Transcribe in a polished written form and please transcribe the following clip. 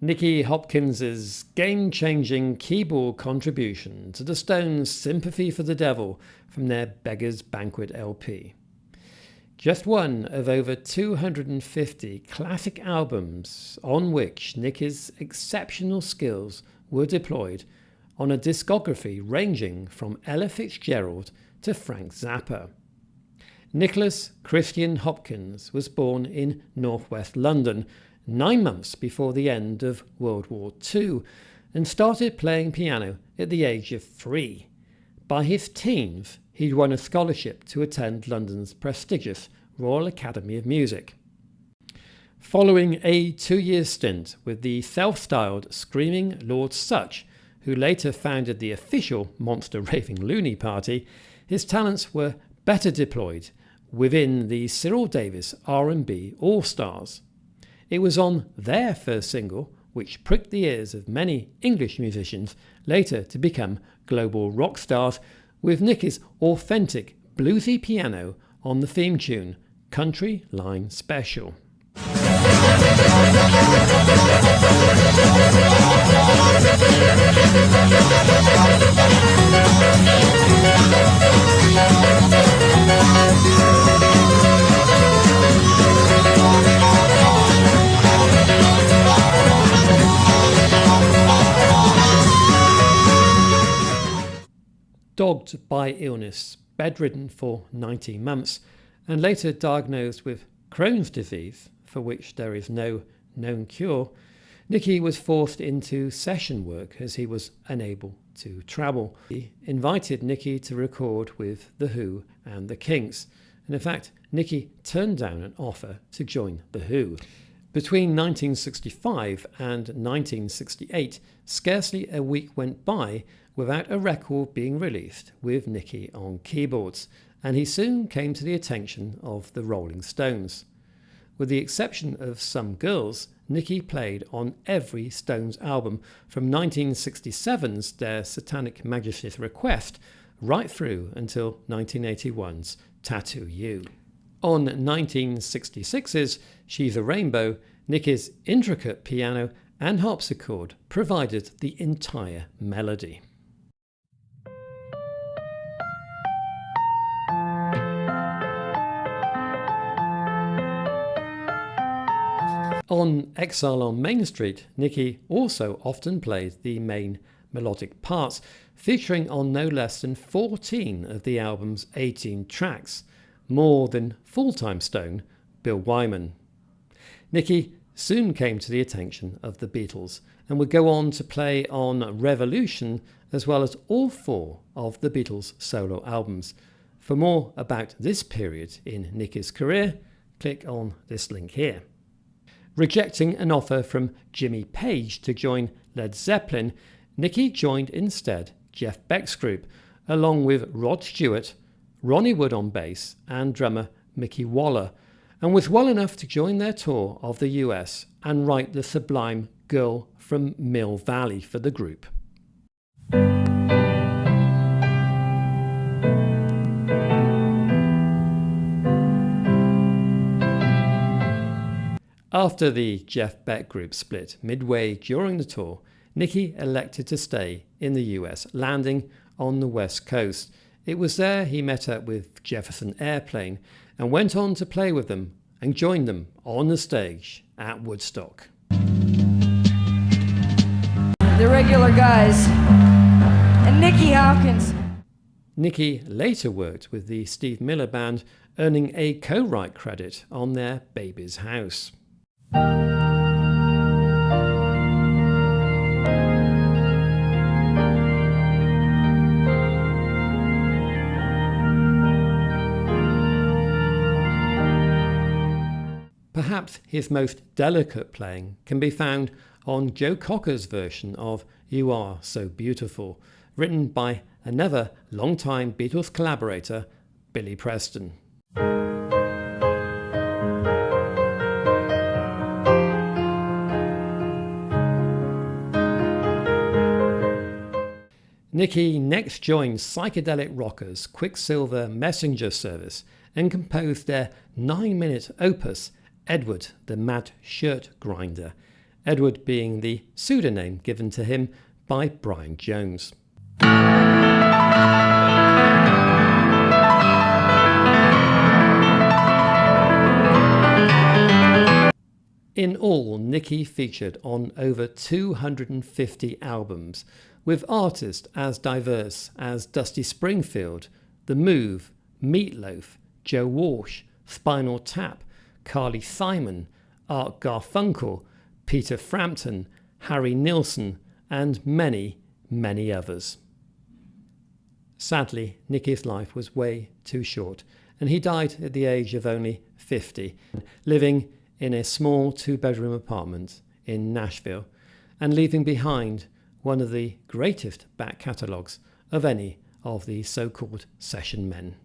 Nicky Hopkins's game-changing keyboard contribution to the Stones' Sympathy for the Devil from their Beggar's Banquet LP. Just one of over 250 classic albums on which Nicky's exceptional skills were deployed on a discography ranging from Ella Fitzgerald to Frank Zappa. Nicholas Christian Hopkins was born in northwest London 9 months before the end of World War II and started playing piano at the age of 3. By his teens, he'd won a scholarship to attend London's prestigious Royal Academy of Music. Following a 2-year stint with the self-styled Screaming Lord Sutch, who later founded the official Monster Raving Loony Party, his talents were better deployed within the Cyril Davis R&B All-Stars. It was on their first single, which pricked the ears of many English musicians, later to become global rock stars, with Nicky's authentic bluesy piano on the theme tune, Country Line Special. Dogged by illness, bedridden for 19 months, and later diagnosed with Crohn's disease, for which there is no known cure, Nicky was forced into session work as he was unable to travel. He invited Nicky to record with The Who and The Kinks, and in fact, Nicky turned down an offer to join The Who. Between 1965 and 1968, scarcely a week went by without a record being released with Nicky on keyboards, and he soon came to the attention of the Rolling Stones. With the exception of Some Girls, Nicky played on every Stones album from 1967's Their Satanic Majesty's Request right through until 1981's Tattoo You. On 1966's She's a Rainbow, Nicky's intricate piano and harpsichord provided the entire melody. On Exile on Main Street, Nicky also often played the main melodic parts, featuring on no less than 14 of the album's 18 tracks, more than full-time Stone Bill Wyman. Nicky soon came to the attention of the Beatles and would go on to play on Revolution as well as all 4 of the Beatles' solo albums. For more about this period in Nicky's career, click on this link here. Rejecting an offer from Jimmy Page to join Led Zeppelin, Nicky joined instead Jeff Beck's group, along with Rod Stewart, Ronnie Wood on bass and drummer Mickey Waller, and was well enough to join their tour of the US and write the sublime Girl from Mill Valley for the group. After the Jeff Beck group split midway during the tour, Nicky elected to stay in the US, landing on the West Coast. It was there he met up with Jefferson Airplane and went on to play with them and joined them on the stage at Woodstock. The Regular Guys and Nicky Hopkins. Nicky later worked with the Steve Miller Band, earning a co-write credit on their Baby's House. Perhaps his most delicate playing can be found on Joe Cocker's version of You Are So Beautiful, written by another longtime Beatles collaborator, Billy Preston. Nicky next joined psychedelic rockers Quicksilver Messenger Service and composed their 9-minute opus Edward the Mad Shirt Grinder, Edward being the pseudonym given to him by Brian Jones. In all, Nicky featured on over 250 albums, with artists as diverse as Dusty Springfield, The Move, Meatloaf, Joe Walsh, Spinal Tap, Carly Simon, Art Garfunkel, Peter Frampton, Harry Nilsson, and many, many others. Sadly, Nicky's life was way too short, and he died at the age of only 50, living in a small 2-bedroom apartment in Nashville, and leaving behind one of the greatest back catalogues of any of the so-called session men.